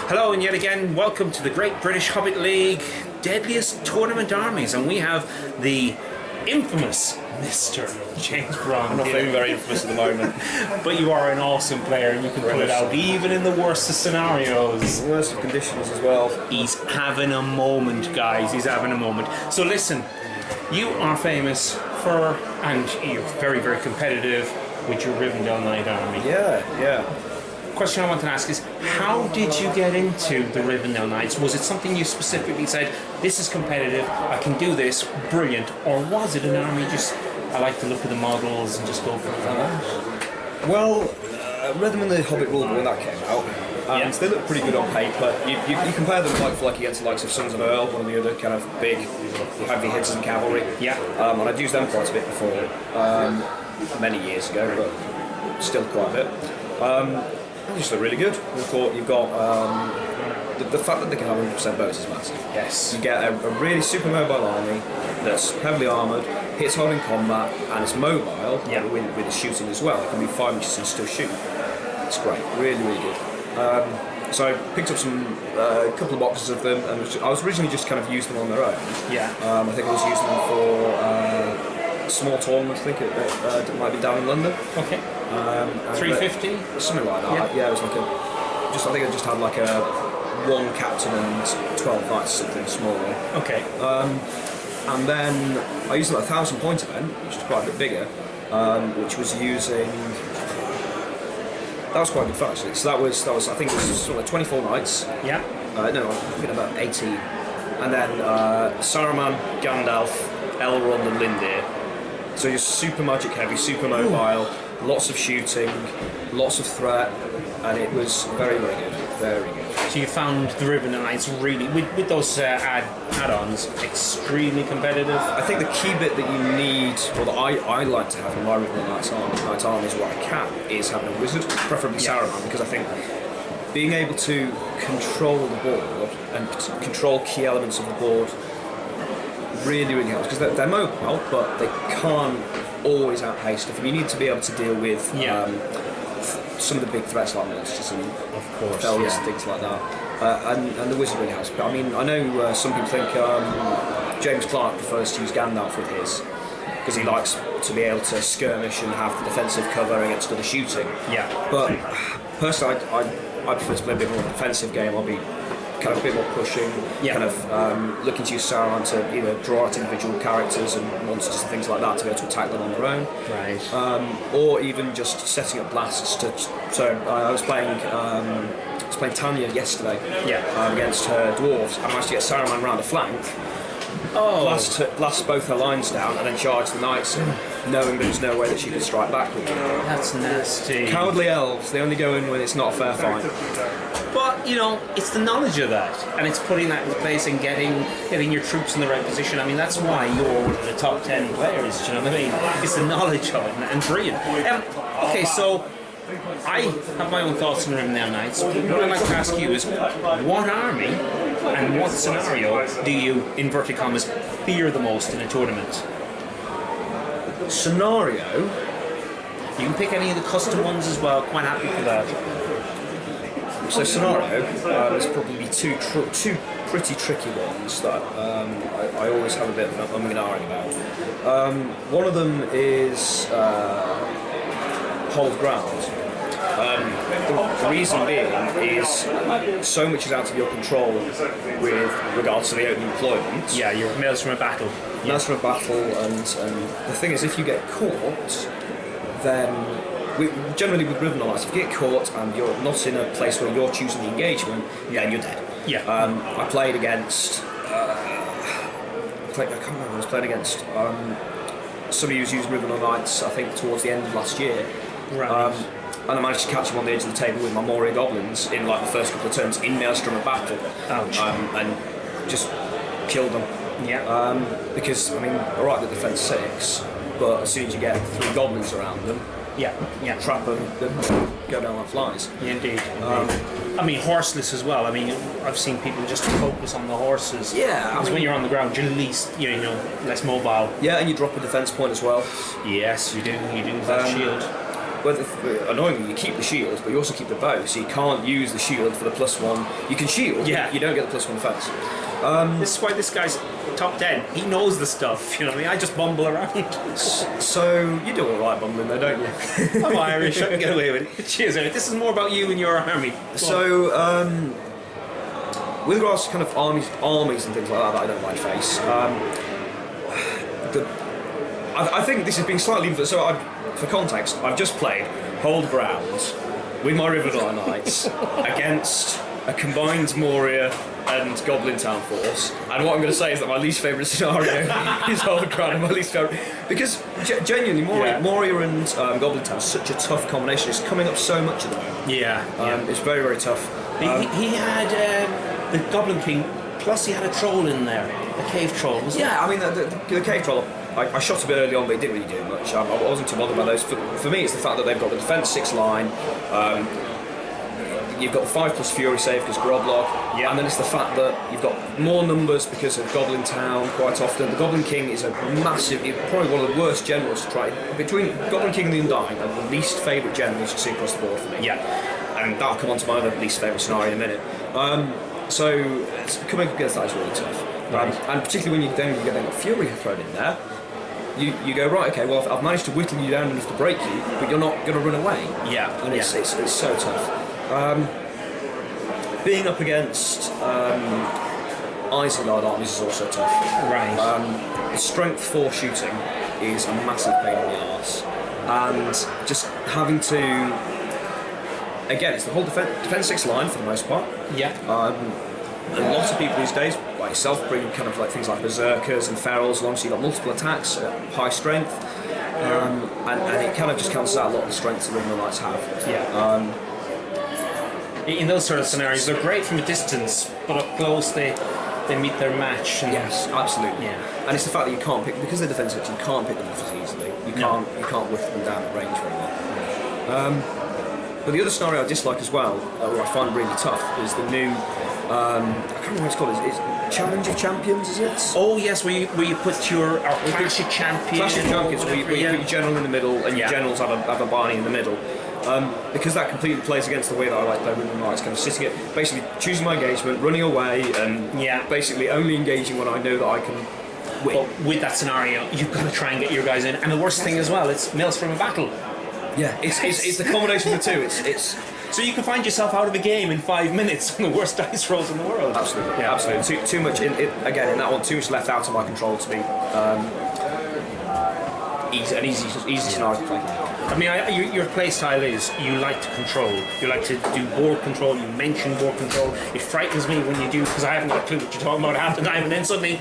Hello, and yet again, welcome to the Great British Hobbit League Deadliest Tournament Armies, and we have the infamous Mr. James Braund. I'm not feeling very infamous at the moment. But you are an awesome player, and you can pull it out even in the worst of scenarios. Worst of conditions as well. He's having a moment, guys. He's having a moment. So listen, you are famous for, and you're very, very competitive with your Rivendell Knight army. Yeah. Question I want to ask is, how did you get into the Rivendell Knights? Was it something you specifically said, this is competitive, I can do this, brilliant, or was it an army just, I like to look at the models and just go for it? Well, read them in the Hobbit rulebook when that came out, and they look pretty good on paper. You compare them like for like against the likes of Sons of Earl, one of the other kind of big, heavy hitters in cavalry. Yeah. And I'd used them quite a bit before, many years ago, but still quite a bit. They just look really good. I thought you've got the fact that they can have 100% boats is massive. Yes. You get a really super mobile army that's heavily armoured, hits hard in combat, and it's mobile with the shooting as well. It can be 5 inches and still shoot. It's great, really, really good. So I picked up a couple of boxes of them, and I was originally just kind of using them on their own. Yeah. I think I was using them for a small tournament. I think it might be down in London. Okay. 350? Something like that. Yeah, it was like I think I just had like a 1 captain and 12 knights, something small. Okay. And then I used like a 1,000 point event, which is quite a bit bigger, which was using. That was quite good fun actually. So that was I think it was sort of like 24 knights. Yeah. No, I think about 18, and then Saruman, Gandalf, Elrond, and Lindir. So just super magic heavy, super mobile, lots of shooting, lots of threat, and it was very, very good. Very good. So you found the Rivendell Knights really, with those add-ons, extremely competitive? I think the key bit that you need, or that I like to have in my Rivendell Knights armies where I can, is having a wizard, preferably Saruman, because I think being able to control the board and control key elements of the board really, really helps, because they're mobile, but they can't always outpace stuff. You need to be able to deal with some of the big threats like monsters and failures and things like that. And the wizard really helps. But I mean, I know some people think James Clark prefers to use Gandalf with his, because he likes to be able to skirmish and have the defensive cover against other shooting. Yeah. But personally, I prefer to play a bit more of a defensive game. I'll be kind of a bit more pushing, kind of looking to use Sauron to either draw out individual characters and monsters and things like that to be able to attack them on their own. Right. Or even just setting up blasts to. So I was playing Tanya yesterday against her dwarves, and I managed to get Saruman round the flank. Blast both her lines down and then charge the knights in, knowing there's no way that she could strike back with them. That's nasty. Cowardly elves, they only go in when it's not a fair fight. But, you know, it's the knowledge of that, and it's putting that in place and getting your troops in the right position. I mean, that's why you're one of the top 10 players, do you know what I mean? It's the knowledge of it, and brilliant. Okay, so I have my own thoughts on Rivendell Knights. What I'd like to ask you is, what army and what scenario do you, inverted commas, fear the most in a tournament? Scenario? You can pick any of the custom ones as well, quite happy for that. So scenario, there's probably two pretty tricky ones that I always have a bit of umming and ahhing about. One of them is Hold Ground. The reason being is so much is out of your control with regards to the open deployment. Yeah, you're miles from a battle. Miles from a battle, and the thing is, if you get caught, then generally with Rivendell Knights, if you get caught and you're not in a place where you're choosing the engagement, then you're dead. Yeah. I played against. I can't remember. I was playing against somebody who was using Rivendell Knights, I think towards the end of last year. Right. And I managed to catch him on the edge of the table with my Moria Goblins in like the first couple of turns in Maelstrom of Battle. Ouch. And just killed them. Yeah. Because, I mean, alright, the defense 6, but as soon as you get 3 goblins around them, trap them, go down like flies. Yeah, indeed. I mean, horseless as well. I mean, I've seen people just focus on the horses. Yeah. Because when you're on the ground, you're less mobile. Yeah, and you drop a defense point as well. Yes, you do. You do that shield. whether annoyingly you keep the shield, but you also keep the bow, so you can't use the shield for the +1. You can shield, Yeah. you don't get the +1 defense. This is why this guy's top 10. He knows the stuff, you know what I mean? I just bumble around. So you do all right bumbling though, don't you? I'm Irish, I can get away with it. Cheers, Eric. This is more about you and your army. So, with regards to kind of armies and things like that I don't like face, I think this has been slightly... So, for context, I've just played Hold Ground with my Rivendell Knights against a combined Moria and Goblin Town force, and what I'm going to say is that my least favourite scenario is Hold Ground, and my least favourite... Because, genuinely, Moria and Goblin Town is such a tough combination. It's coming up so much at the moment. Yeah. It's very, very tough. He had the Goblin King, plus he had a troll in there, a cave troll, wasn't Yeah, I mean, the cave troll, I shot a bit early on, but it didn't really do much. I wasn't too bothered by those. For me, it's the fact that they've got the defence 6 line, you've got the 5+ Fury save because Groblock, and then it's the fact that you've got more numbers because of Goblin Town quite often. The Goblin King is a massive, probably one of the worst generals to try. Between Goblin King and the Undying are the least favourite generals to see across the board for me. Yeah. And that'll come on to my other least favourite scenario in a minute. So coming up against that is really tough. And particularly when you then got Fury thrown in there, you go, right, okay, well, I've managed to whittle you down enough to break you, but you're not going to run away. Yeah. And it's so tough. Being up against Isengard armies is also tough. Right. The strength 4 shooting is a massive pain in the arse. And just having to... Again, it's the whole defence 6 line for the most part. Yeah. A lot of people these days, like yourself, bring kind of like things like Berserkers and Ferals along, so you've got multiple attacks at high strength. And it kind of just cancels out a lot of the strengths that the Knights have. Yeah. In those sort of scenarios, they're great from a distance, but up close they meet their match. And yes, absolutely. Yeah. And it's the fact that you can't pick, because they're defensive, you can't pick them off as easily. You can't whiff them down at range very well. But the other scenario I dislike as well, or I find really tough, is the new, I can't remember what it's called, it's Challenge of Champions, is it? Oh yes, where you put your Clash of Champions. Clash of Champions, where you put your general in the middle, and your generals have a Barney in the middle. Because that completely plays against the way that I like playing Rivendell Knights, kind of sitting it, basically choosing my engagement, running away, and basically only engaging when I know that I can win. But with that scenario, you've got to try and get your guys in, and the worst thing as well, it's Mails from a Battle. Yeah, it's the combination of the two. It's so you can find yourself out of a game in 5 minutes on the worst dice rolls in the world. Absolutely, yeah, absolutely. Too much in that one. Too much left out of my control to be easy scenario to play. I mean, your play style is you like to control. You like to do board control. You mention board control. It frightens me when you do, because I haven't got a clue what you're talking about half the time, and then suddenly.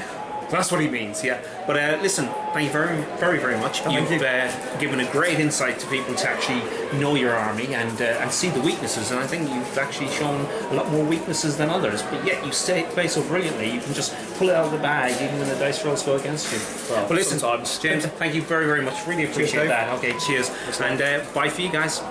That's what he means, yeah. But listen, thank you very, very, very much. You've given a great insight to people to actually know your army and see the weaknesses. And I think you've actually shown a lot more weaknesses than others. But yet you play so brilliantly. You can just pull it out of the bag even when the dice rolls go against you. Well, listen, James, thank you very, very much. Really appreciate that. Okay, cheers. And bye for you guys.